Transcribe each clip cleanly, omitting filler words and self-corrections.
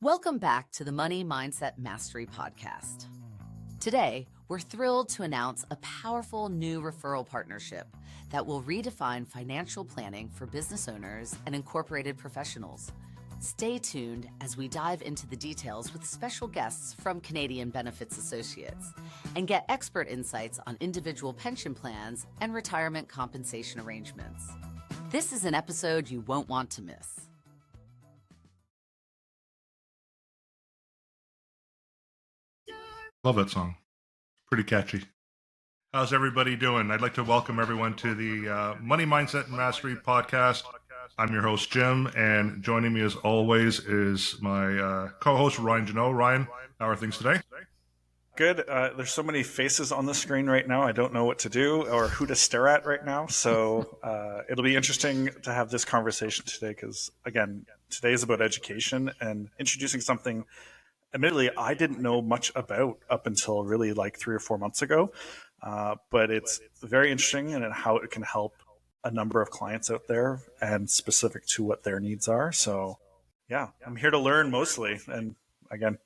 Welcome back to the Money Mindset Mastery Podcast. Today, we're thrilled to announce a powerful new referral partnership that will redefine financial planning for business owners and incorporated professionals. Stay tuned as we dive into the details with special guests from Canadian Benefits Associates and get expert insights on individual pension plans and retirement compensation arrangements. This is an episode you won't want to miss. Love that song. Pretty catchy. How's everybody doing? I'd like to welcome everyone to the Money Mindset Mastery Podcast. I'm your host, Jim, and joining me as always is my co-host, Ryan Genoe. Ryan, how are things today? Good. There's so many faces on the screen right now. I don't know what to do or who to stare at right now. So it'll be interesting to have this conversation today because, again, today is about education and introducing something admittedly I didn't know much about up until really like 3 or 4 months ago. But it's very interesting and how it can help a number of clients out there and specific to what their needs are. So yeah, I'm here to learn mostly. And again,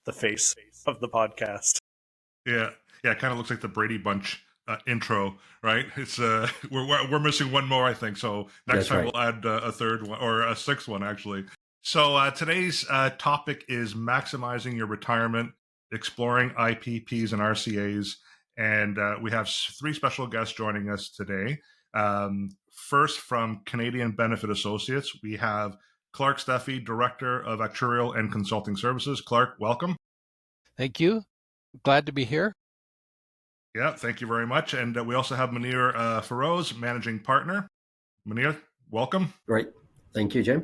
the face of the podcast. Yeah, it kind of looks like the Brady Bunch intro, right? It's we're missing one more, I think. So next time we'll add a third one or a sixth one, actually. So today's topic is maximizing your retirement, exploring IPPs and RCAs, and we have 3 special guests joining us today. First, from Canadian Benefit Associates, we have Clark Steffy, Director of Actuarial and Consulting Services. Clark, welcome. Thank you. Glad to be here. Yeah, thank you very much. And we also have Muneer Feeroze, Managing Partner. Muneer, welcome. Great. Thank you, Jim.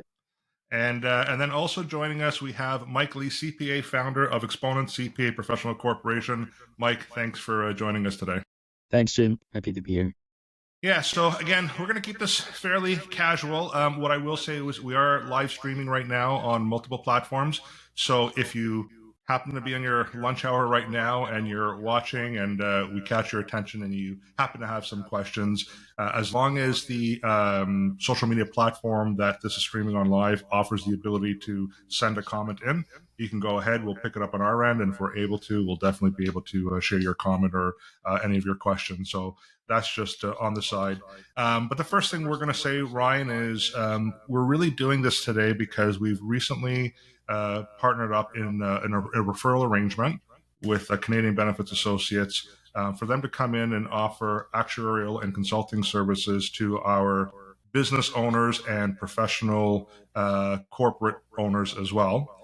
And then also joining us, we have Mike Lee, CPA, founder of Exponent CPA Professional Corporation. Mike, thanks for joining us today. Thanks, Jim. Happy to be here. Yeah, so again, we're going to keep this fairly casual. What I will say is we are live streaming right now on multiple platforms. So if you happen to be on your lunch hour right now and you're watching and we catch your attention and you happen to have some questions, as long as the social media platform that this is streaming on live offers the ability to send a comment in, you can go ahead. We'll pick it up on our end, and if we're able to, we'll definitely be able to share your comment or any of your questions. So that's just on the side. But the first thing we're going to say, Ryan, is we're really doing this today because we've recently partnered up in a referral arrangement with Canadian Benefits Associates for them to come in and offer actuarial and consulting services to our business owners and professional corporate owners as well.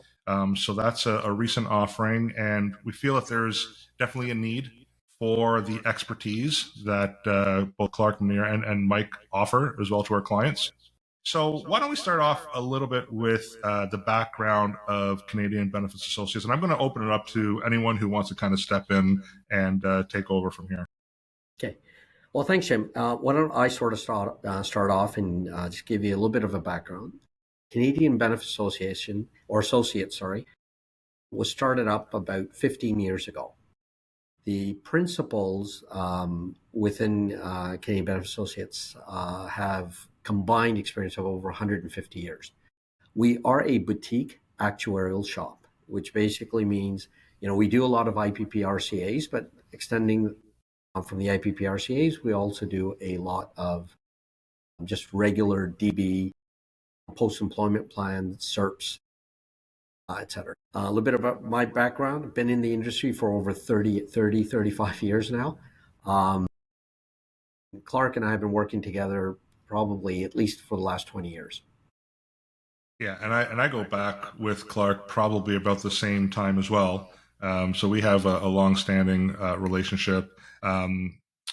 So that's a recent offering, and we feel that there's definitely a need for the expertise that both Clark, Muneer, and Mike offer as well to our clients. So why don't we start off a little bit with the background of Canadian Benefits Associates, and I'm going to open it up to anyone who wants to kind of step in and take over from here. Okay. Well, thanks, Jim. Why don't I sort of start off and just give you a little bit of a background. Canadian Benefits Association, or Associates, was started up about 15 years ago. The principals within Canadian Benefits Associates have combined experience of over 150 years. We are a boutique actuarial shop, which basically means, we do a lot of IPP RCAs, but extending from the IPP RCAs, we also do a lot of just regular DB, post-employment plans, SERPs, etc. A little bit about my background. I've been in the industry for over 35 years now. Clark and I have been working together probably at least for the last 20 years. Yeah, and I go back with Clark probably about the same time as well. So we have a long-standing relationship.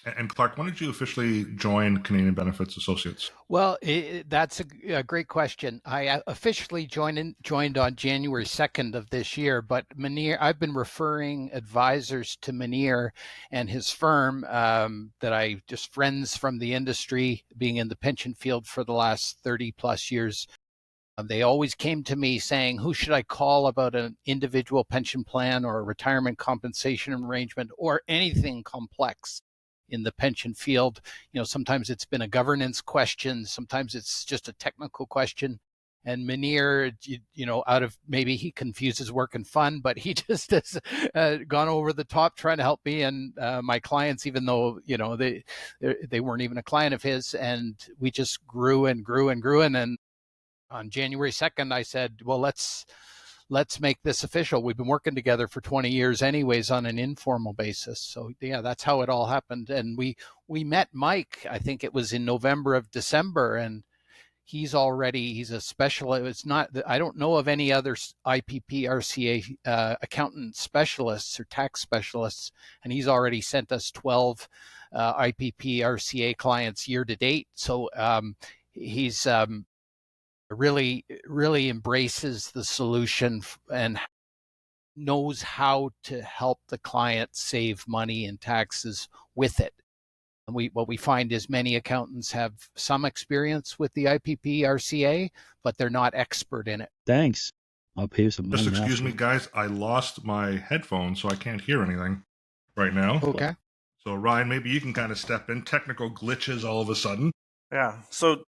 And Clark, when did you officially join Canadian Benefits Associates? Well, that's a great question. I officially joined on January 2nd of this year, but Muneer, I've been referring advisors to Muneer and his firm that I just friends from the industry, being in the pension field for the last 30 plus years. They always came to me saying, who should I call about an individual pension plan or a retirement compensation arrangement or anything complex in the pension field? Sometimes it's been a governance question, sometimes it's just a technical question. And Muneer, out of maybe he confuses work and fun, but he just has gone over the top trying to help me and my clients, even though, they weren't even a client of his. And we just grew and grew and grew. And then on January 2nd, I said, well, let's make this official. We've been working together for 20 years anyways on an informal basis. So yeah, that's how it all happened. And we met Mike, I think it was in November of December, and he's a specialist. It's not, I don't know of any other IPP RCA accountant specialists or tax specialists, and he's already sent us 12 IPP RCA clients year to date. So he's really embraces the solution and knows how to help the client save money in taxes with it. And what we find is many accountants have some experience with the IPP RCA, but they're not expert in it. Thanks. I'll pay you some money. Just excuse me, guys. I lost my headphones, so I can't hear anything right now. Okay. So Ryan, maybe you can kind of step in. Technical glitches all of a sudden. Yeah. So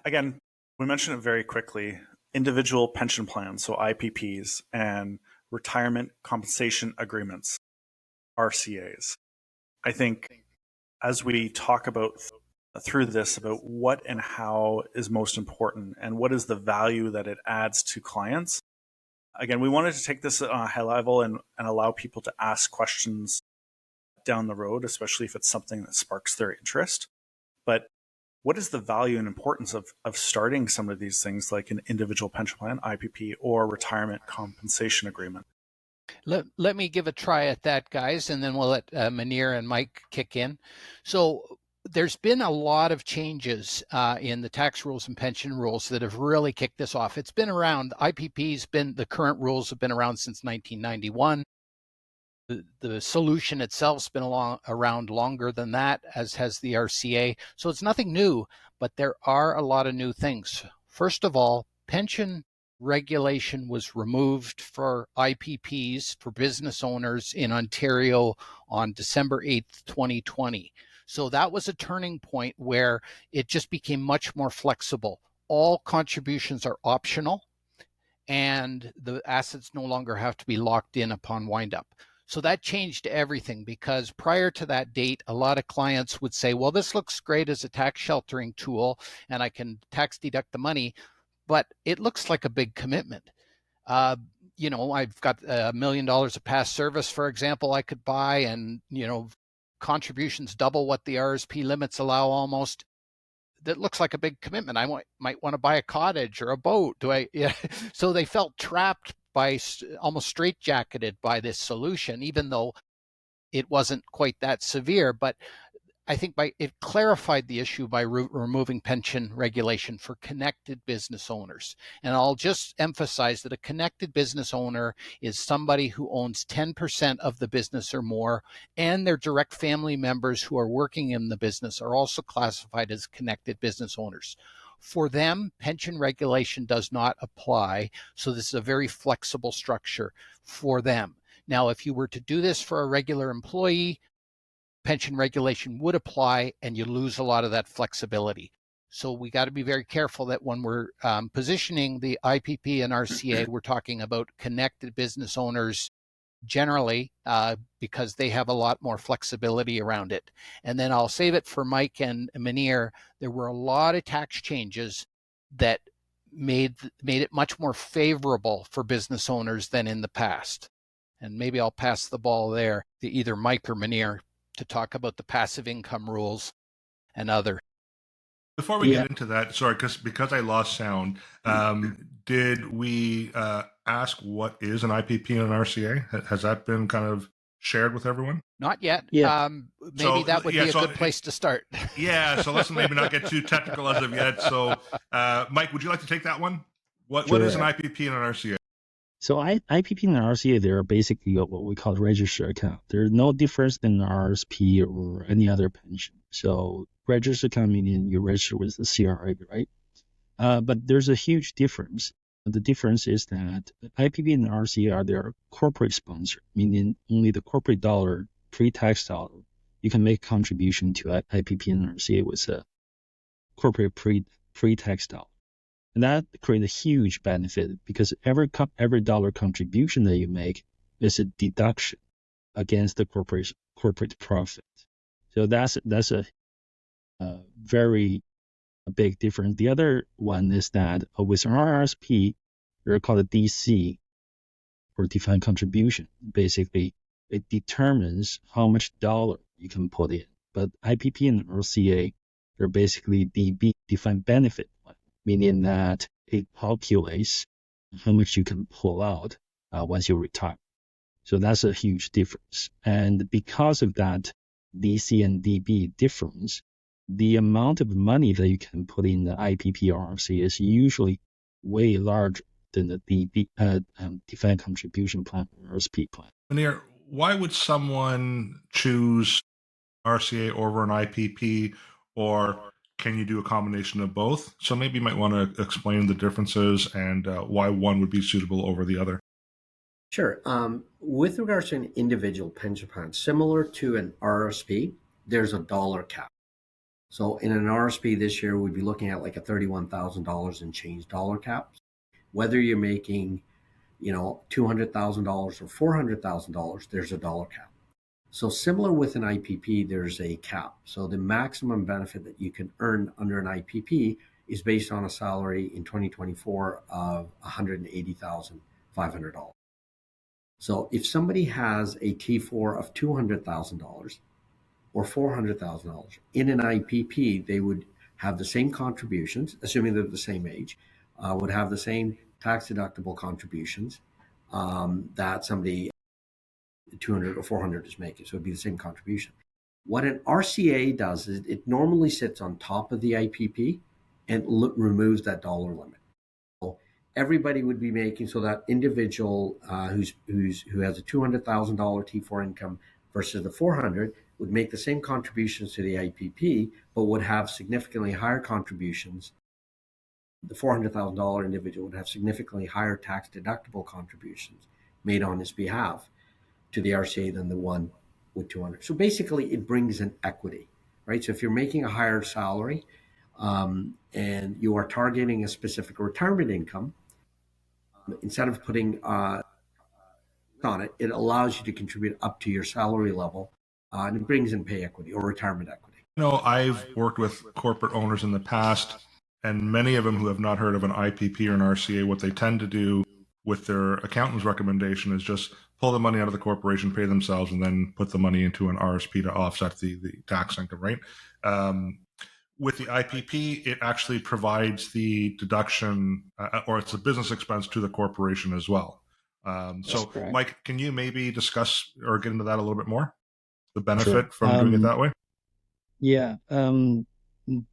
again, we mentioned it very quickly. Individual pension plans, so IPPs, and retirement compensation agreements, RCAs. I think as we talk about through this about what and how is most important and what is the value that it adds to clients. Again, we wanted to take this on a high level and allow people to ask questions down the road, especially if it's something that sparks their interest. But what is the value and importance of starting some of these things like an individual pension plan, IPP, or retirement compensation agreement? Let me give a try at that, guys, and then we'll let Muneer and Mike kick in. So there's been a lot of changes in the tax rules and pension rules that have really kicked this off. It's been around. The current rules have been around since 1991. The solution itself's been around longer than that, as has the RCA. So it's nothing new, but there are a lot of new things. First of all, pension regulation was removed for IPPs, for business owners in Ontario on December 8th, 2020. So that was a turning point where it just became much more flexible. All contributions are optional, and the assets no longer have to be locked in upon wind up. So that changed everything, because prior to that date, a lot of clients would say, well, this looks great as a tax sheltering tool and I can tax deduct the money, but it looks like a big commitment. I've got $1 million of past service, for example, I could buy, and, contributions double what the RSP limits allow almost. That looks like a big commitment. I might want to buy a cottage or a boat. So they felt trapped almost straitjacketed by this solution, even though it wasn't quite that severe. But I think it clarified the issue by removing pension regulation for connected business owners. And I'll just emphasize that a connected business owner is somebody who owns 10% of the business or more, and their direct family members who are working in the business are also classified as connected business owners. For them, pension regulation does not apply. So this is a very flexible structure for them. Now, if you were to do this for a regular employee, pension regulation would apply, and you lose a lot of that flexibility. So we got to be very careful that when we're positioning the IPP and RCA, we're talking about connected business owners generally, because they have a lot more flexibility around it. And then I'll save it for Mike and Muneer. There were a lot of tax changes that made it much more favorable for business owners than in the past. And maybe I'll pass the ball there to either Mike or Muneer to talk about the passive income rules and other. Before we get into that, sorry, because I lost sound, did we ask what is an IPP and an RCA? Has that been kind of shared with everyone? Not yet. Yeah. Maybe that would be a good place to start. Yeah, so let's maybe not get too technical as of yet. So, Mike, would you like to take that one? What is an IPP and an RCA? So IPP and RCA, they're basically what we call a registered account. There's no difference than RSP or any other pension. So registered account meaning you register with the CRA, right? But there's a huge difference. The difference is that IPP and RCA are their corporate sponsor, meaning only the corporate dollar, pre-tax dollar, you can make contribution to IPP and RCA with a corporate pre-tax dollar. And that creates a huge benefit because every dollar contribution that you make is a deduction against the corporate profit. So that's a very big difference. The other one is that with RRSP, they're called a DC, or defined contribution. Basically, it determines how much dollar you can put in. But IPP and RCA, they're basically DB, defined benefit, meaning that it calculates how much you can pull out once you retire. So that's a huge difference. And because of that DC and DB difference, the amount of money that you can put in the IPP or RCA is usually way larger than the DB, defined contribution plan or RSP plan. Muneer, why would someone choose RCA over an IPP, or can you do a combination of both? So maybe you might want to explain the differences and why one would be suitable over the other. Sure. With regards to an individual pension plan, similar to an RSP, there's a dollar cap. So in an RSP this year, we'd be looking at like a $31,000 and change dollar cap. Whether you're making, $200,000 or $400,000, there's a dollar cap. So similar with an IPP, there's a cap. So the maximum benefit that you can earn under an IPP is based on a salary in 2024 of $180,500. So if somebody has a T4 of $200,000 or $400,000 in an IPP, they would have the same contributions, assuming they're the same age, would have the same tax deductible contributions that somebody 200 or 400 is making. So it'd be the same contribution. What an RCA does is it normally sits on top of the IPP and removes that dollar limit. So everybody would be making, so that individual who has a $200,000 T4 income versus the 400 would make the same contributions to the IPP, but would have significantly higher contributions. The $400,000 individual would have significantly higher tax deductible contributions made on his behalf to the RCA than the one with 200. So basically, it brings in equity, right? So if you're making a higher salary and you are targeting a specific retirement income, instead of putting on it, it allows you to contribute up to your salary level, and it brings in pay equity or retirement equity. I've worked with corporate owners in the past, and many of them who have not heard of an IPP or an RCA, what they tend to do with their accountant's recommendation is just pull the money out of the corporation, pay themselves, and then put the money into an RSP to offset the tax income, right? With the IPP, it actually provides the deduction, or it's a business expense to the corporation as well. So, correct. Mike, can you maybe discuss or get into that a little bit more? The benefit Sure. from doing it that way? Yeah.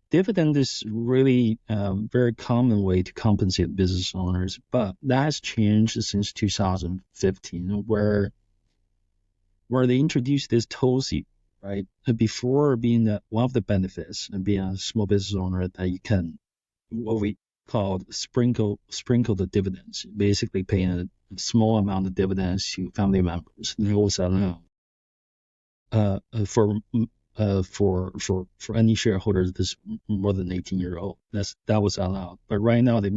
Dividend is really a very common way to compensate business owners, but that has changed since 2015, where they introduced this TOSI, right? Before being one of the benefits and being a small business owner, that you can, what we call sprinkle the dividends, basically paying a small amount of dividends to family members. They also allow for any shareholders that's more than 18-year-old. That was allowed. But right now they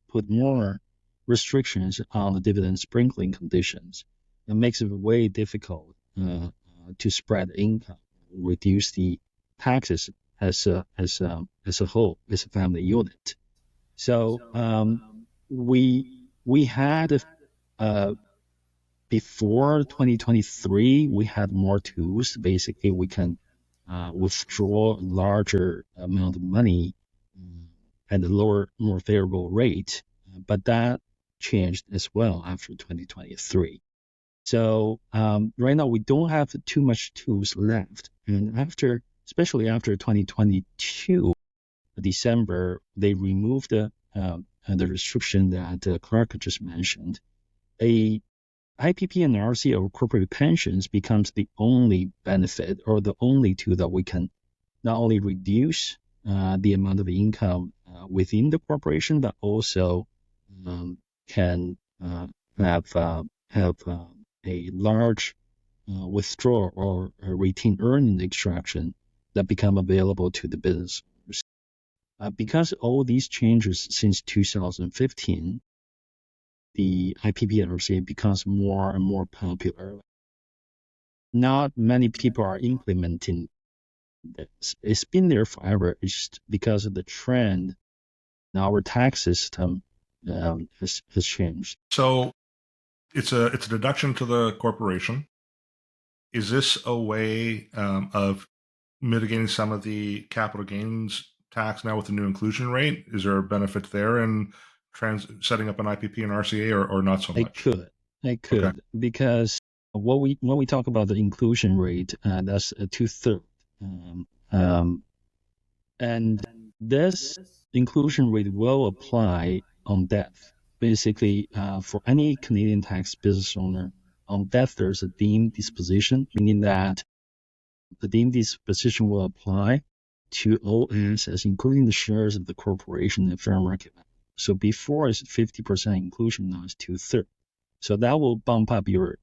put more restrictions on the dividend sprinkling conditions. It makes it way difficult to spread income, reduce the taxes as a whole, as a family unit. So we had before 2023, we had more tools. Basically, we can withdraw a larger amount of money at a lower, more favorable rate. But that changed as well after 2023. So right now, we don't have too much tools left. And especially after 2022, December, they removed the restriction that Clark just mentioned. A IPP and RCA or corporate pensions becomes the only benefit or the only tool that we can not only reduce the amount of income within the corporation, but also can have a large withdrawal or retained earning extraction that become available to the business. Because all these changes since 2015, the IPP and RCA becomes more and more popular. Not many people are implementing this. It's been there forever. It's just because of the trend in our tax system has changed. So it's a deduction to the corporation. Is this a way of mitigating some of the capital gains tax now with the new inclusion rate? Is there a benefit there in setting up an IPP and RCA, or not so much? They could, Okay. because when we talk about the inclusion rate, that's 2/3, and this inclusion rate will apply on death. Basically, for any Canadian tax business owner, on death there's a deemed disposition, meaning that the deemed disposition will apply to all assets, including the shares of the corporation and fair market value. So before it's 50% inclusion, now it's 2/3. So that will bump up your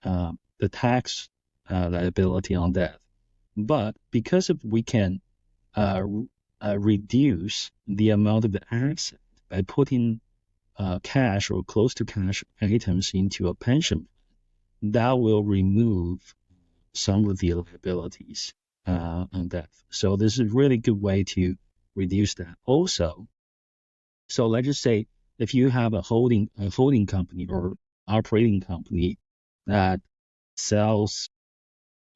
the tax liability on that. But because we can reduce the amount of the asset by putting cash or close to cash items into a pension, that will remove some of the liabilities on that. So this is a really good way to reduce that. Also, so let's just say if you have a holding company or operating company that sells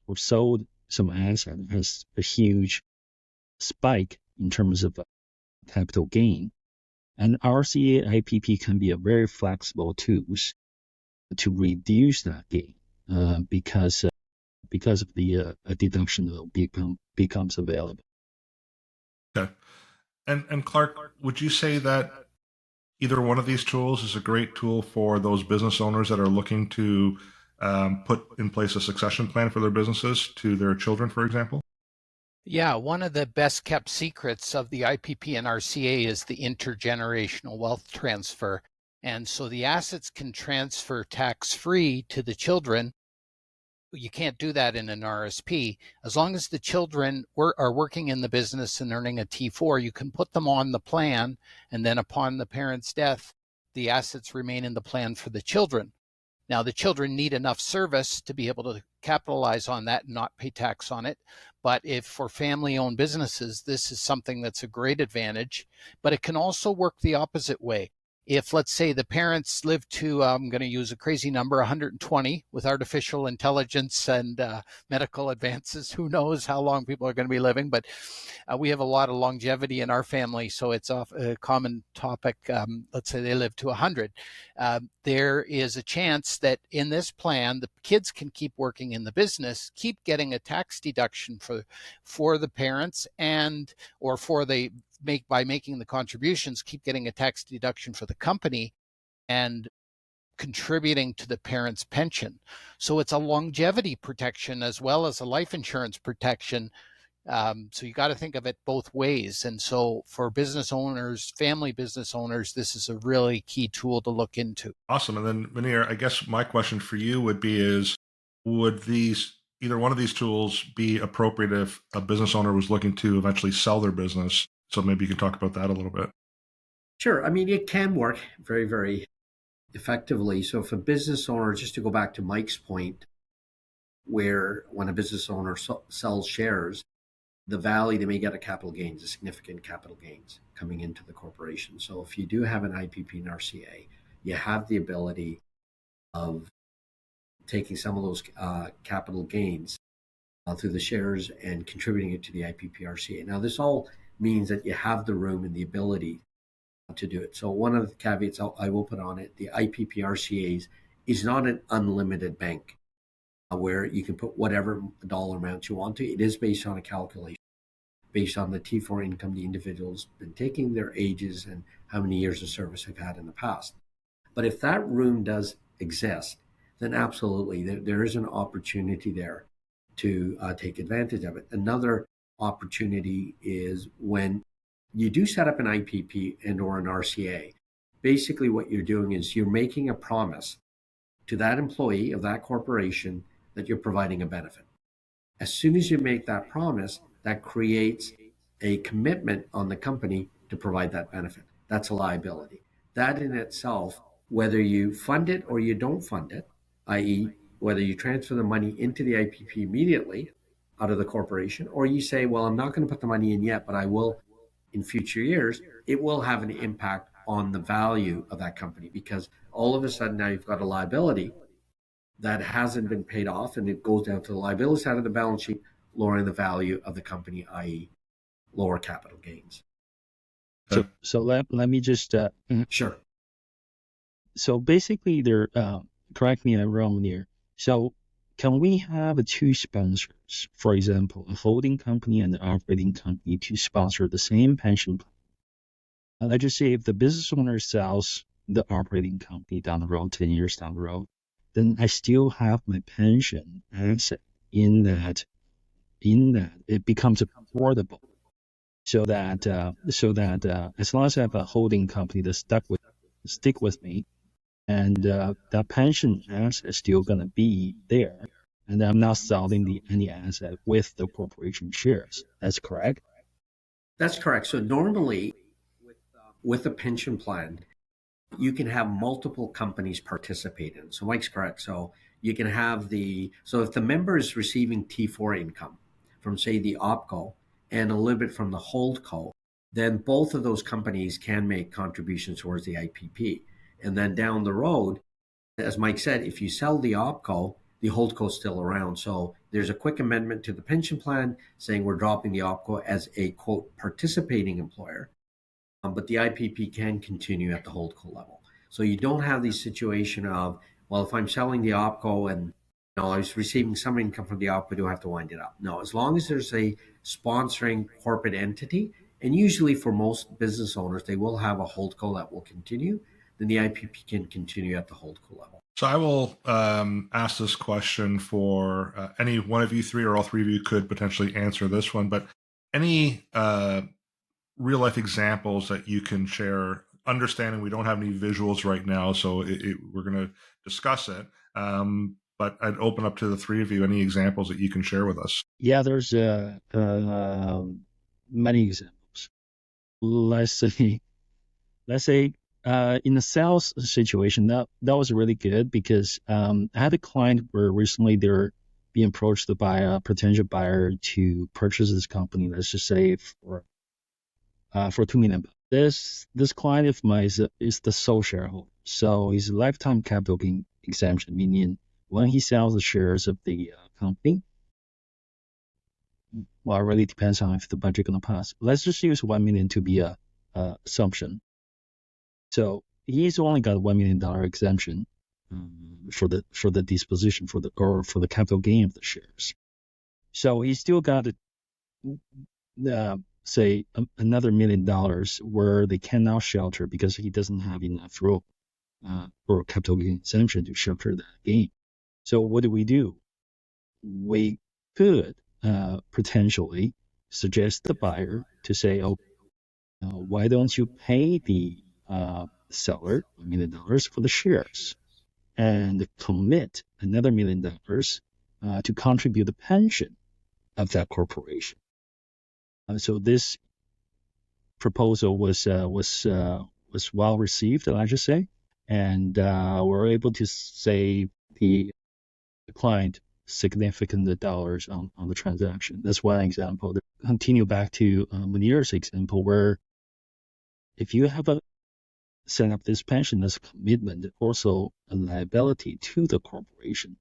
or sold some asset, has a huge spike in terms of capital gain, and RCA IPP can be a very flexible tools to reduce that gain because of the deduction that becomes available. Okay. And Clark, would you say that either one of these tools is a great tool for those business owners that are looking to put in place a succession plan for their businesses to their children, for example? Yeah, one of the best kept secrets of the IPP and RCA is the intergenerational wealth transfer. And so the assets can transfer tax-free to the children. You can't do that in an RSP. As long as the children are working in the business and earning a T4, you can put them on the plan, and then upon the parent's death, the assets remain in the plan for the children. Now, the children need enough service to be able to capitalize on that and not pay tax on it. But if for family-owned businesses, this is something that's a great advantage. But it can also work the opposite way. If, let's say, the parents live to, I'm going to use a crazy number, 120, with artificial intelligence and medical advances, who knows how long people are going to be living, but we have a lot of longevity in our family, so it's a common topic. Let's say they live to 100. There is a chance that in this plan, the kids can keep working in the business, keep getting a tax deduction for the parents, and or for the by making the contributions, keep getting a tax deduction for the company and contributing to the parents' pension. So it's a longevity protection as well as a life insurance protection. So you got to think of it both ways. And so for business owners, family business owners, this is a really key tool to look into. Awesome. And then, Muneer, I guess my question for you would be would either one of these tools be appropriate if a business owner was looking to eventually sell their business? So maybe you can talk about that a little bit. Sure. I mean, it can work very, very effectively. So if a business owner, just to go back to Mike's point, where when a business owner sells shares, the value, they may get a capital gains, a significant capital gains coming into the corporation. So if you do have an IPP and RCA, you have the ability of taking some of those capital gains through the shares and contributing it to the IPP RCA. Now, this all means that you have the room and the ability to do it. So one of the caveats I will put on it, the IPP RCAs is not an unlimited bank where you can put whatever dollar amount you want to. It is based on a calculation, based on the T4 income the individual's been taking, their ages, and how many years of service they've had in the past. But if that room does exist, then absolutely, there is an opportunity there to take advantage of it. Another opportunity is when you do set up an IPP and or an RCA. Basically, what you're doing is you're making a promise to that employee of that corporation that you're providing a benefit. As soon as you make that promise, that creates a commitment on the company to provide that benefit. That's a liability. That in itself, whether you fund it or you don't fund it, i.e., whether you transfer the money into the IPP immediately out of the corporation, or you say, well, I'm not going to put the money in yet, but I will in future years, it will have an impact on the value of that company, because all of a sudden now you've got a liability that hasn't been paid off, and it goes down to the liability side of the balance sheet, lowering the value of the company, i.e., lower capital gains. So let me just Sure. so basically there correct me if I'm wrong here. So can we have two sponsors, for example, a holding company and an operating company, to sponsor the same pension plan? Let's just say if the business owner sells the operating company down the road, 10 years down the road, then I still have my pension asset in that it becomes affordable. So that as long as I have a holding company that stick with me, and that pension asset is still gonna be there, and I'm not selling any asset with the corporation shares. That's correct? That's correct. So normally, with a pension plan, you can have multiple companies participate in. So Mike's correct. So you can have so if the member is receiving T4 income from, say, the OpCo and a little bit from the HoldCo, then both of those companies can make contributions towards the IPP. And then down the road, as Mike said, if you sell the OpCo, the HoldCo is still around. So there's a quick amendment to the pension plan saying we're dropping the OpCo as a, quote, participating employer. But the IPP can continue at the HoldCo level. So you don't have the situation of, well, if I'm selling the OpCo and I was receiving some income from the OpCo, do I have to wind it up? No, as long as there's a sponsoring corporate entity, and usually for most business owners, they will have a HoldCo that will continue, then the IPP can continue at the HoldCo level. So I will ask this question for any one of you three, or all three of you could potentially answer this one, but any real life examples that you can share, understanding we don't have any visuals right now, so we're going to discuss it. But I'd open up to the three of you, any examples that you can share with us. Yeah, there's many examples. Let's say in the sales situation, that was really good, because I had a client where recently they're being approached by a potential buyer to purchase this company. Let's just say for $2 million. This client of mine is the sole shareholder, so he's a lifetime capital gain exemption, meaning when he sells the shares of the company, well, it really depends on if the budget going to pass. Let's just use $1 million to be a assumption. So he's only got $1 million exemption for the disposition for the capital gain of the shares. So he's still got say another $1 million where they cannot shelter because he doesn't have enough room for capital gain exemption to shelter that gain. So what do? We could potentially suggest the buyer to say, why don't you pay the seller $1 million for the shares and commit another $1 million to contribute the pension of that corporation. So this proposal was well received, I should say, and we're able to save the client significant dollars on the transaction. That's one example. Continue back to Muneer's example, where if you have set up this pension as a commitment, also a liability to the corporation.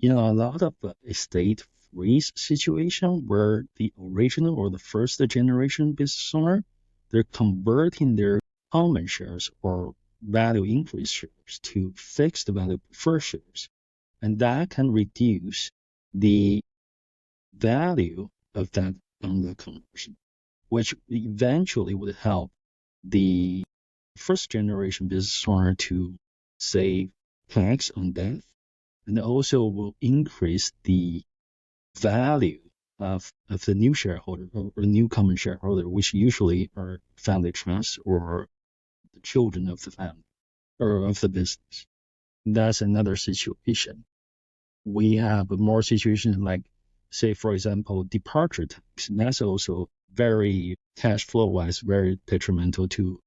A lot of estate freeze situation where the original or the first generation business owner, they're converting their common shares or value increase shares to fixed value preferred shares. And that can reduce the value of that on the conversion, which eventually would help the first generation business owner to save tax on death, and also will increase the value of the new shareholder or new common shareholder, which usually are family trusts or the children of the family or of the business. That's another situation. We have more situations like, say, for example, departure tax. And that's also very cash flow wise, very detrimental to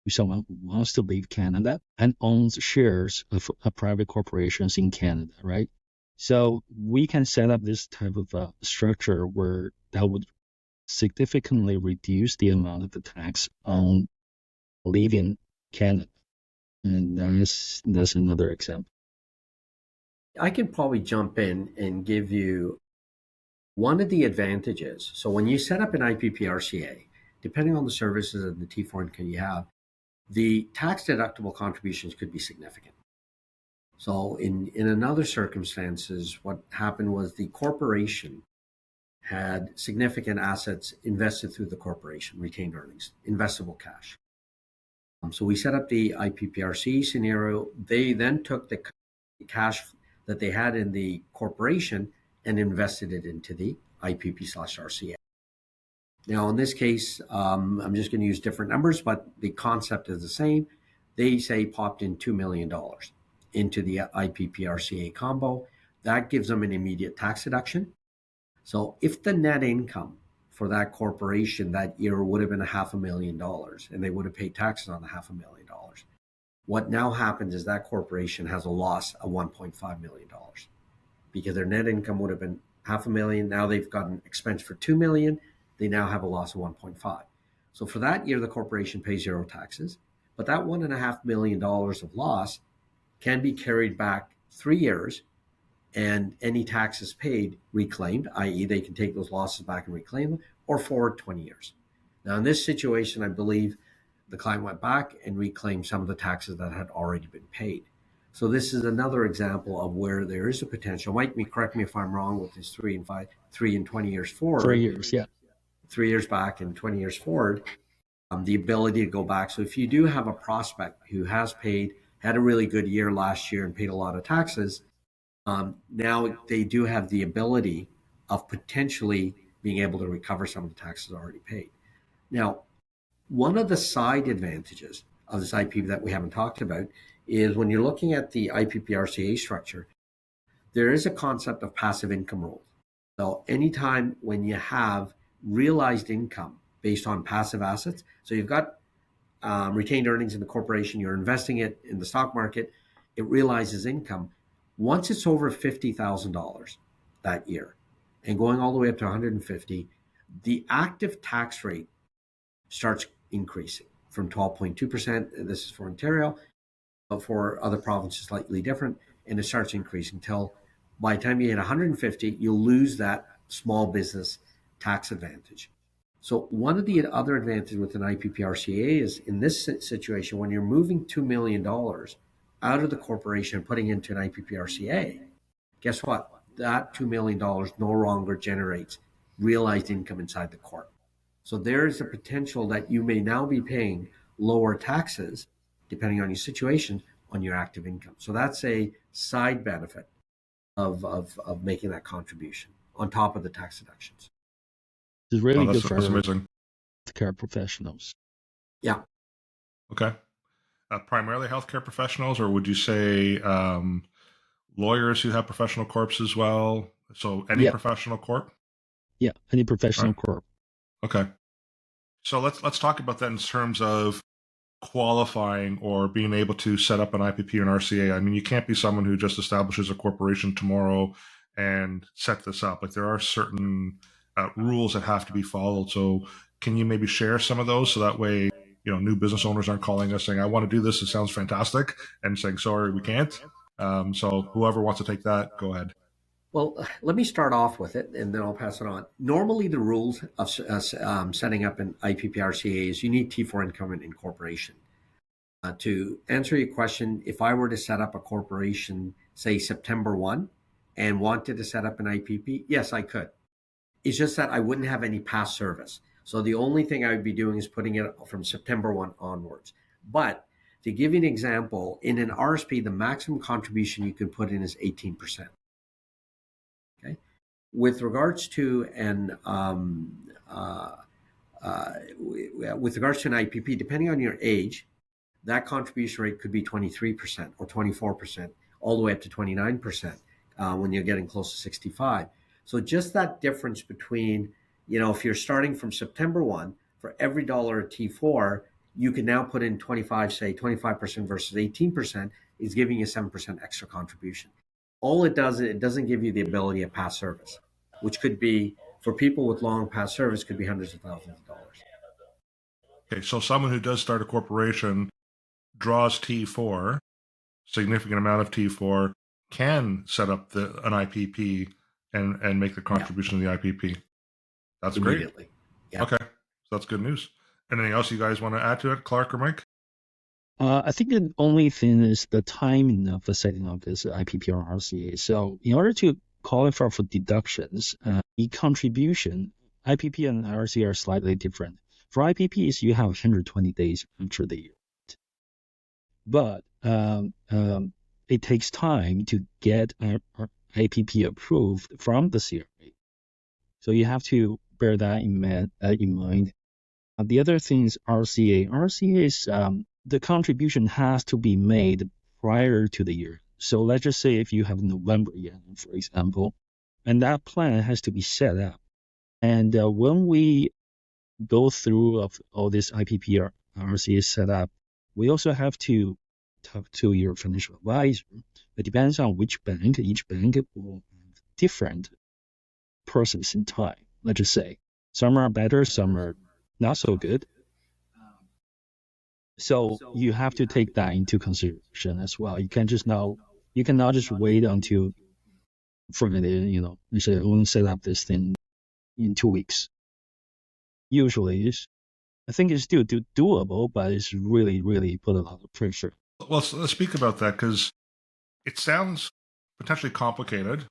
someone who wants to leave Canada and owns shares of private corporations in Canada, right? So we can set up this type of structure where that would significantly reduce the amount of the tax on leaving Canada. And that's another example. I can probably jump in and give you one of the advantages. So when you set up an IPP RCA, depending on the services and the T4 income you have, the tax deductible contributions could be significant. So in another circumstances, what happened was the corporation had significant assets invested through the corporation, retained earnings, investable cash. So we set up the IPPRC scenario. They then took the cash that they had in the corporation and invested it into the IPP/RCA. Now, in this case, I'm just going to use different numbers, but the concept is the same. They say popped in $2 million into the IPP/RCA combo. That gives them an immediate tax deduction. So if the net income for that corporation that year would have been $500,000 and they would have paid taxes on the $500,000, what now happens is that corporation has a loss of $1.5 million because their net income would have been $500,000. Now they've got an expense for $2 million. They now have a loss of 1.5. So for that year, the corporation pays zero taxes, but that $1.5 million of loss can be carried back 3 years and any taxes paid reclaimed, i.e. they can take those losses back and reclaim them, or forward 20 years. Now in this situation, I believe the client went back and reclaimed some of the taxes that had already been paid. So this is another example of where there is a potential. Mike, correct me if I'm wrong with this 3 and 20 years forward. 3 years, yeah. 3 years back and 20 years forward, the ability to go back. So if you do have a prospect who has had a really good year last year and paid a lot of taxes, now they do have the ability of potentially being able to recover some of the taxes already paid. Now, one of the side advantages of this IP that we haven't talked about is when you're looking at the IPP/RCA structure, there is a concept of passive income rules. So anytime when you have realized income based on passive assets, so you've got retained earnings in the corporation, you're investing it in the stock market, it realizes income. Once it's over $50,000 that year and going all the way up to 150, the active tax rate starts increasing from 12.2%. This is for Ontario, but for other provinces slightly different, and it starts increasing until by the time you hit 150, you'll lose that small business tax advantage. So one of the other advantages with an IPP/RCA is in this situation, when you're moving $2 million out of the corporation and putting into an IPP/RCA, guess what? That $2 million no longer generates realized income inside the corp. So there's a potential that you may now be paying lower taxes, depending on your situation, on your active income. So that's a side benefit of making that contribution on top of the tax deductions. It's really good for amazing. healthcare professionals. Yeah. Okay. Primarily healthcare professionals, or would you say lawyers who have professional corps as well? So any professional corp? Yeah, any professional corp. Okay. So let's talk about that in terms of qualifying or being able to set up an IPP and RCA. I mean, you can't be someone who just establishes a corporation tomorrow and set this up. Like there are certain rules that have to be followed. So can you maybe share some of those so that way, new business owners aren't calling us saying, I want to do this, it sounds fantastic, and saying, sorry, we can't. So whoever wants to take that, go ahead. Well, let me start off with it, and then I'll pass it on. Normally, the rules of setting up an IPP/RCA is you need T4 income and incorporation. To answer your question, if I were to set up a corporation, say September 1, and wanted to set up an IPP, yes, I could. It's just that I wouldn't have any past service. So the only thing I would be doing is putting it from September 1 onwards. But to give you an example, in an RSP, the maximum contribution you can put in is 18%. Okay. With regards to an IPP, depending on your age, that contribution rate could be 23% or 24%, all the way up to 29% when you're getting close to 65. So just that difference between if you're starting from September 1, for every dollar of T4, you can now put in 25% versus 18% is giving you 7% extra contribution. All it does, it doesn't give you the ability of past service, which could be, for people with long past service, could be hundreds of thousands of dollars. Okay, so someone who does start a corporation draws T4, significant amount of T4, can set up an IPP and make the contribution to the IPP. That's Immediately. great. Yeah. Okay, so that's good news. Anything else you guys want to add to it, Clark or Mike? I think the only thing is the timing of the setting of this IPP or RCA. So in order to qualify for deductions, the contribution, IPP and RCA are slightly different. For IPPs, you have 120 days after the year. But it takes time to get IPP approved from the CRA. So you have to bear that in mind. The other thing is RCA. RCA is the contribution has to be made prior to the year. So let's just say if you have November year, for example, and that plan has to be set up. And when we go through of all this IPP or RCA setup, we also have to talk to your financial advisor. It depends on which bank. Each bank will have different processing time. Let's just say some are better, some are not so good. So you have to take that into consideration as well. You cannot just wait until Friday, you say, we'll set up this thing in 2 weeks. Usually I think it's still doable, but it's really, really put a lot of pressure. Well, let's speak about that because it sounds potentially complicated.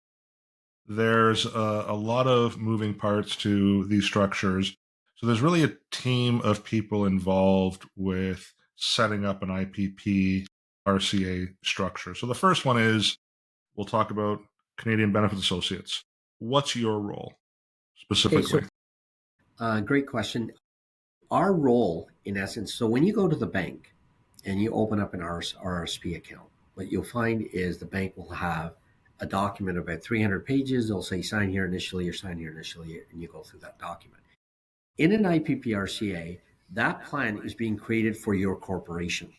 There's a lot of moving parts to these structures. So there's really a team of people involved with setting up an IPP RCA structure. So the first one is, we'll talk about Canadian Benefit Associates. What's your role specifically? Okay, so, great question. Our role, in essence, so when you go to the bank and you open up an RSP account, what you'll find is the bank will have a document about 300 pages. They'll say sign here initially or sign here initially, and you go through that document. In an IPP RCA, that plan is being created for your corporation.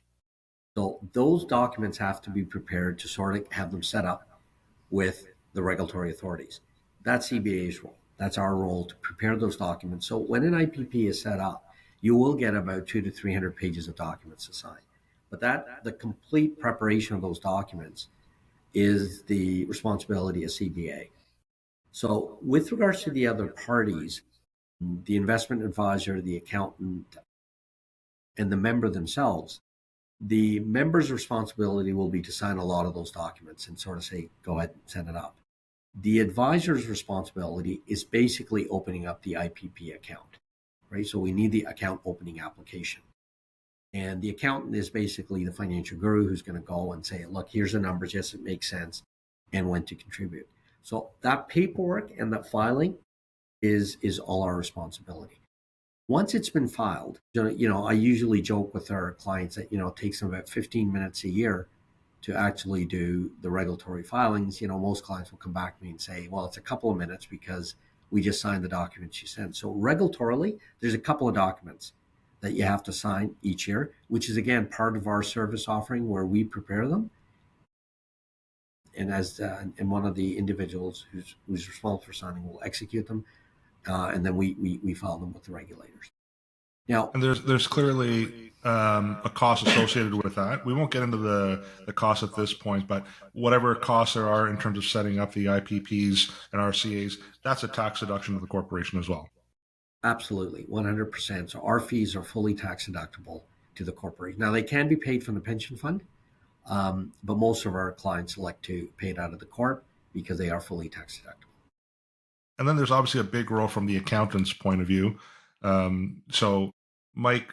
So those documents have to be prepared to sort of have them set up with the regulatory authorities. That's CBA's role. That's our role, to prepare those documents. So when an IPP is set up, you will get about 200 to 300 pages of documents to sign. But the complete preparation of those documents is the responsibility of CBA. So with regards to the other parties, the investment advisor, the accountant, and the member themselves, the member's responsibility will be to sign a lot of those documents and sort of say, go ahead and set it up. The advisor's responsibility is basically opening up the IPP account, right? So we need the account opening application. And the accountant is basically the financial guru who's going to go and say, look, here's the numbers. Yes, it makes sense. And when to contribute. So that paperwork and that filing is all our responsibility. Once it's been filed, I usually joke with our clients that, it takes them about 15 minutes a year to actually do the regulatory filings. Most clients will come back to me and say, well, it's a couple of minutes because we just signed the documents you sent. So regulatorily, there's a couple of documents that you have to sign each year, which is, again, part of our service offering where we prepare them. And and one of the individuals who's responsible for signing will execute them. And then we file them with the regulators. Now, and there's clearly a cost associated with that. We won't get into the cost at this point, but whatever costs there are in terms of setting up the IPPs and RCAs, that's a tax deduction to the corporation as well. Absolutely, 100%. So our fees are fully tax deductible to the corporation. Now, they can be paid from the pension fund, but most of our clients elect to pay it out of the corp because they are fully tax deductible. And then there's obviously a big role from the accountant's point of view. So, Mike,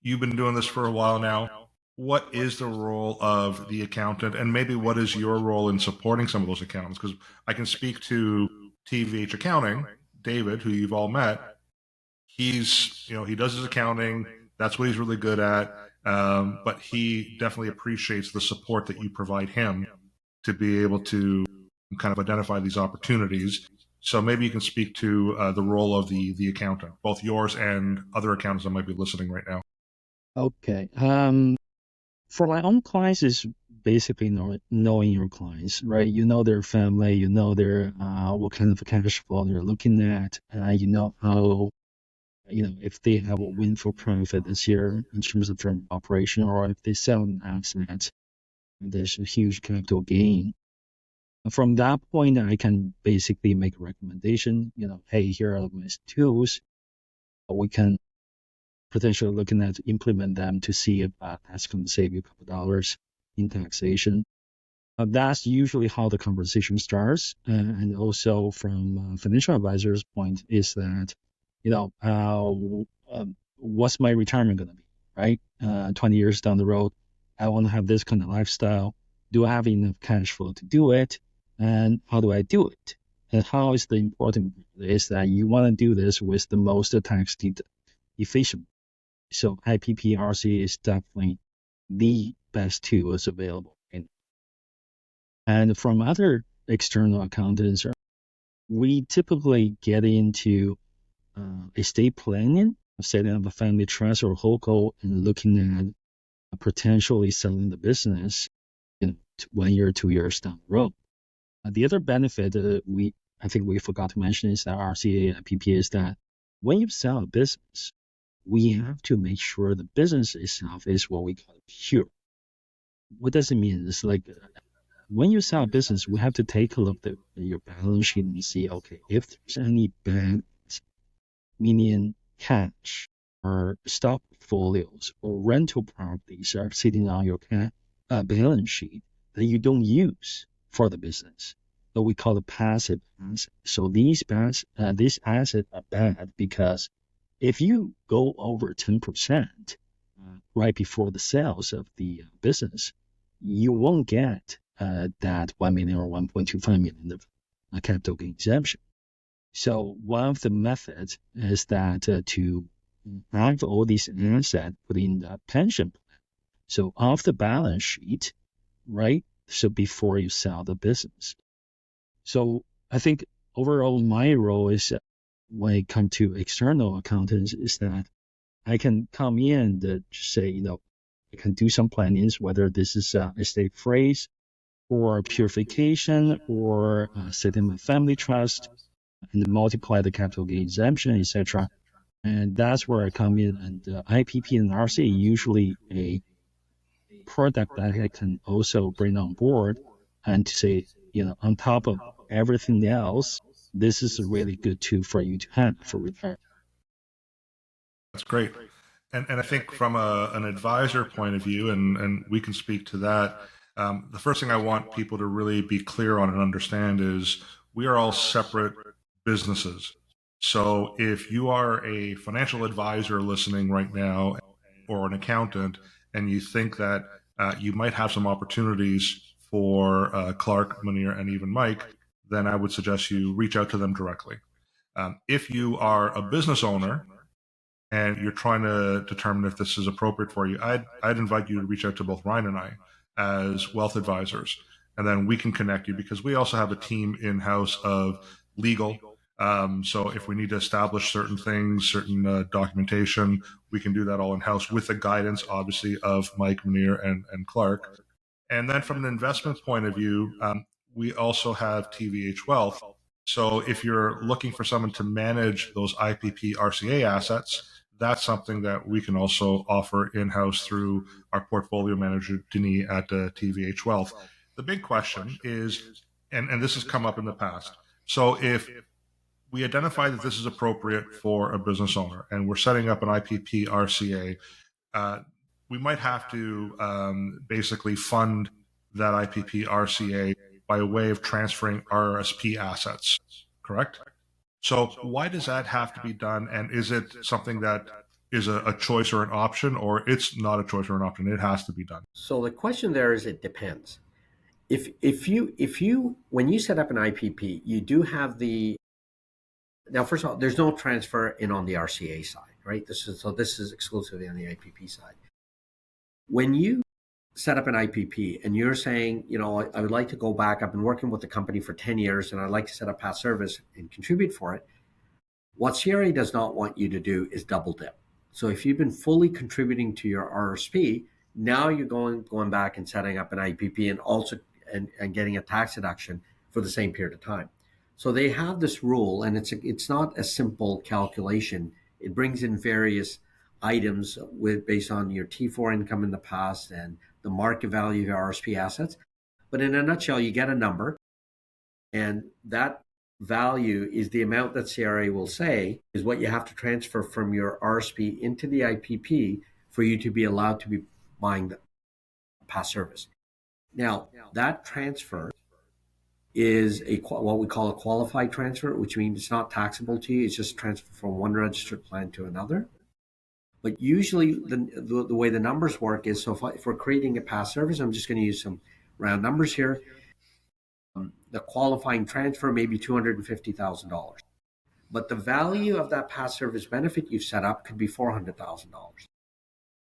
you've been doing this for a while now. What is the role of the accountant, and maybe what is your role in supporting some of those accountants? Because I can speak to TVH Accounting, David, who you've all met. He does his accounting. That's what he's really good at. But he definitely appreciates the support that you provide him to be able to kind of identify these opportunities. So maybe you can speak to the role of the accountant, both yours and other accountants that might be listening right now. Okay. For my own clients, is basically knowing your clients, right? You know their family, you know their what kind of cash flow they're looking at, you know how, if they have a windfall profit this year in terms of their operation, or if they sell an asset, there's a huge capital gain. From that point, I can basically make a recommendation. Hey, here are my tools. We can potentially looking at implement them to see if that's going to save you a couple dollars in taxation. That's usually how the conversation starts. And also from financial advisor's point is that, what's my retirement going to be, right? 20 years down the road, I want to have this kind of lifestyle. Do I have enough cash flow to do it? And how do I do it? And how is the important part is that you want to do this with the most tax efficient. So IPP RCA is definitely the best tools available. And from other external accountants, we typically get into estate planning, setting up a family trust or holdco, and looking at potentially selling the business 1 year, 2 years down the road. The other benefit I think we forgot to mention is that RCA and IPP is that when you sell a business, we have to make sure the business itself is what we call pure. What does it mean? It's like when you sell a business, we have to take a look at your balance sheet and see, okay, if there's any bad, meaning cash or stock portfolios or rental properties are sitting on your balance sheet that you don't use for the business, that we call the passive assets. So these assets are bad because if you go over 10% right before the sales of the business, you won't get that 1 million or 1.25 million of capital gain exemption. So one of the methods is that to have all these assets put in the pension plan. So off the balance sheet, right? So before you sell the business. So I think overall my role is when it comes to external accountants is that I can come in and say, I can do some plannings, whether this is estate freeze or purification or setting a family trust and multiply the capital gain exemption, etc. And that's where I come in. And IPP and RCA usually a product that I can also bring on board and to say, on top of everything else, this is a really good tool for you to have for retirement. That's great. And I think from an advisor point of view, and we can speak to that, the first thing I want people to really be clear on and understand is we are all separate businesses. So if you are a financial advisor listening right now or an accountant, and you think that you might have some opportunities for Clark, Muneer, and even Mike, then I would suggest you reach out to them directly. If you are a business owner and you're trying to determine if this is appropriate for you, I'd invite you to reach out to both Ryan and I as wealth advisors, and then we can connect you because we also have a team in-house of legal. So if we need to establish certain things, certain documentation, we can do that all in-house with the guidance, obviously, of Mike, Muneer, and Clark. And then from an investment point of view, we also have TVH Wealth. So if you're looking for someone to manage those IPP RCA assets, that's something that we can also offer in-house through our portfolio manager, Denis, at TVH Wealth. The big question is, and this has come up in the past, so if we identify that this is appropriate for a business owner and we're setting up an IPP RCA, we might have to basically fund that IPP RCA by way of transferring RSP assets, correct? So why does that have to be done? And is it something that is a choice or an option, or it's not a choice or an option? It has to be done. So the question there is, it depends. If you when you set up an IPP, you do have now first of all, there's no transfer in on the RCA side, right? This is exclusively on the IPP side. When you set up an IPP and you're saying, I would like to go back. I've been working with the company for 10 years and I'd like to set up past service and contribute for it. What CRA does not want you to do is double dip. So if you've been fully contributing to your RSP, now you're going back and setting up an IPP and also and getting a tax deduction for the same period of time. So they have this rule, and it's not a simple calculation. It brings in various items based on your T4 income in the past and the market value of your RSP assets. But in a nutshell, you get a number, and that value is the amount that CRA will say is what you have to transfer from your RSP into the IPP for you to be allowed to be buying the past service. Now, that transfer is what we call a qualified transfer, which means it's not taxable to you. It's just transfer from one registered plan to another. But usually the way the numbers work is, so if we're creating a past service, I'm just going to use some round numbers here. The qualifying transfer may be $250,000. But the value of that past service benefit you've set up could be $400,000.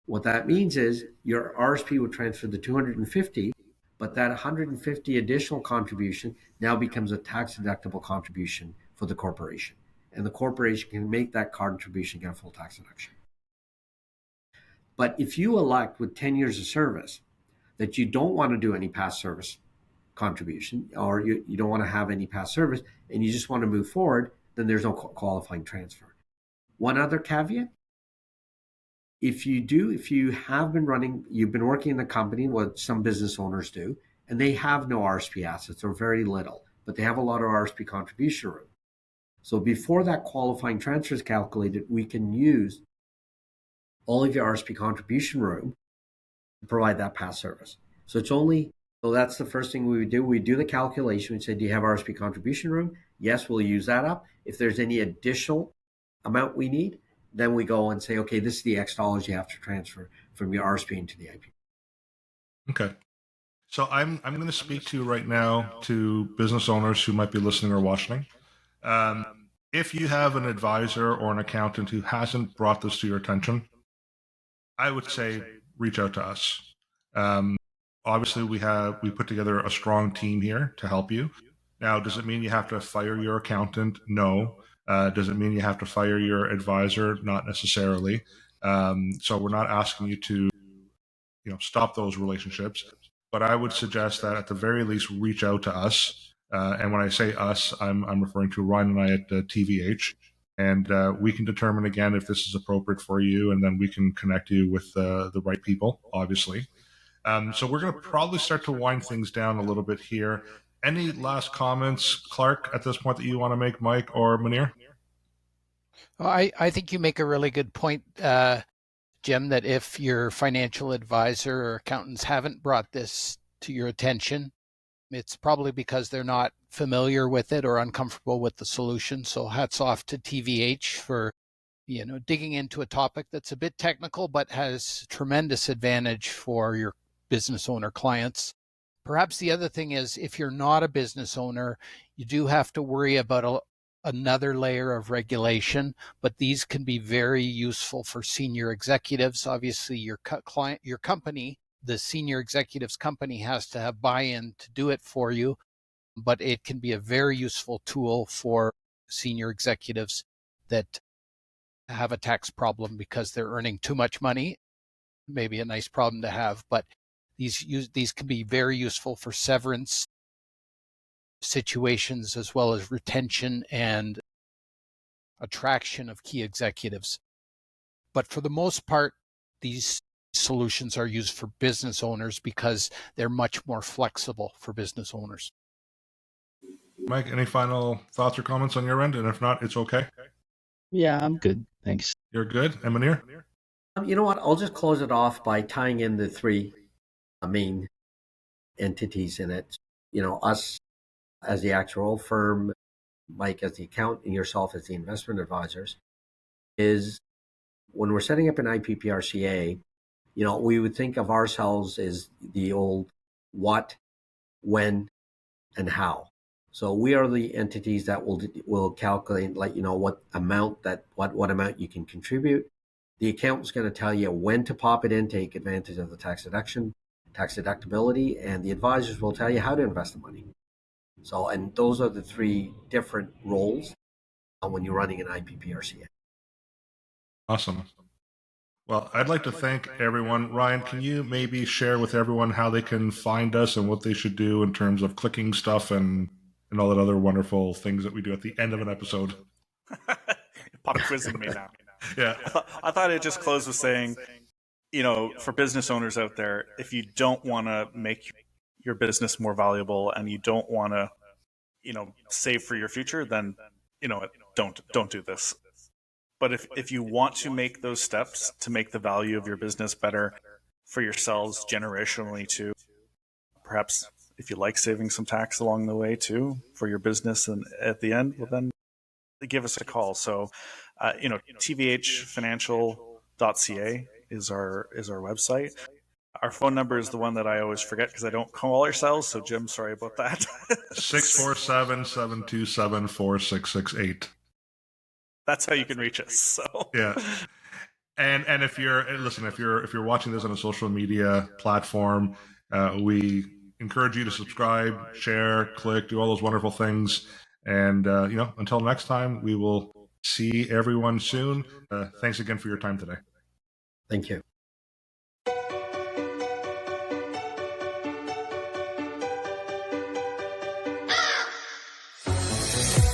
What that means is your RSP would transfer the 250, but that 150 additional contribution now becomes a tax deductible contribution for the corporation. And the corporation can make that contribution get a full tax deduction. But if you elect with 10 years of service that you don't want to do any past service contribution, or you don't want to have any past service and you just want to move forward, then there's no qualifying transfer. One other caveat: if you have been running, you've been working in the company, what some business owners do, and they have no RSP assets or very little, but they have a lot of RSP contribution room. So before that qualifying transfer is calculated, we can use all of your RSP contribution room to provide that past service. So that's the first thing we would do. We do the calculation. We say, do you have RSP contribution room? Yes, we'll use that up. If there's any additional amount we need, then we go and say, okay, this is the X dollars you have to transfer from your RSP into the IP. Okay. So I'm going to speak to right now to business owners who might be listening or watching. If you have an advisor or an accountant who hasn't brought this to your attention, I would say reach out to us. Obviously, we put together a strong team here to help you. Now, does it mean you have to fire your accountant? No. Does it mean you have to fire your advisor? Not necessarily. So we're not asking you to, stop those relationships. But I would suggest that at the very least, reach out to us. And when I say us, I'm referring to Ryan and I at TVH. And we can determine again if this is appropriate for you, and then we can connect you with the right people, obviously. So we're going to probably start to wind things down a little bit here. Any last comments, Clark, at this point that you want to make, Mike or Muneer? Well, I think you make a really good point, Jim, that if your financial advisor or accountants haven't brought this to your attention, it's probably because they're not familiar with it or uncomfortable with the solution. So hats off to TVH for digging into a topic that's a bit technical but has tremendous advantage for your business owner clients. Perhaps the other thing is, if you're not a business owner, you do have to worry about another layer of regulation, but these can be very useful for senior executives. Obviously, your company, the senior executive's company, has to have buy-in to do it for you, but it can be a very useful tool for senior executives that have a tax problem because they're earning too much money. Maybe a nice problem to have, but these can be very useful for severance situations as well as retention and attraction of key executives. But for the most part, these solutions are used for business owners because they're much more flexible for business owners. Mike, any final thoughts or comments on your end? And if not, it's okay. Yeah, I'm good. Thanks. You're good. And Muneer? You know what? I'll just close it off by tying in the three main entities in it. Us as the actuarial firm, Mike as the accountant, and yourself as the investment advisors, is when we're setting up an IPP RCA, we would think of ourselves as the old what, when, and how. So we are the entities that will calculate, what amount you can contribute. The accountant's going to tell you when to pop it in, take advantage of the tax deduction, tax deductibility, and the advisors will tell you how to invest the money. So, and those are the three different roles when you're running an IPP RCA. Awesome. Well, I'd like to thank everyone. Ryan, can you maybe share with everyone how they can find us and what they should do in terms of clicking stuff and all that other wonderful things that we do at the end of an episode? Pop quizzing me now. Yeah. I thought I'd just close with saying, for business owners out there, if you don't want to make your business more valuable and you don't want to, save for your future, then, don't do this. But if you want to make those steps to make the value of your business better for yourselves generationally too, perhaps if you like saving some tax along the way too for your business and at the end, well then give us a call. So, tvhfinancial.ca is our website. Our phone number is the one that I always forget because I don't call ourselves. So Jim, sorry about that. 647-727-4668. That's how you can reach us. So yeah. And if you're watching this on a social media platform, we encourage you to subscribe, share, click, do all those wonderful things. And until next time, we will see everyone soon. Thanks again for your time today. Thank you.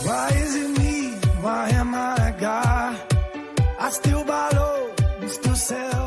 Why is it me? Why am I a guy? I still buy low, still sell.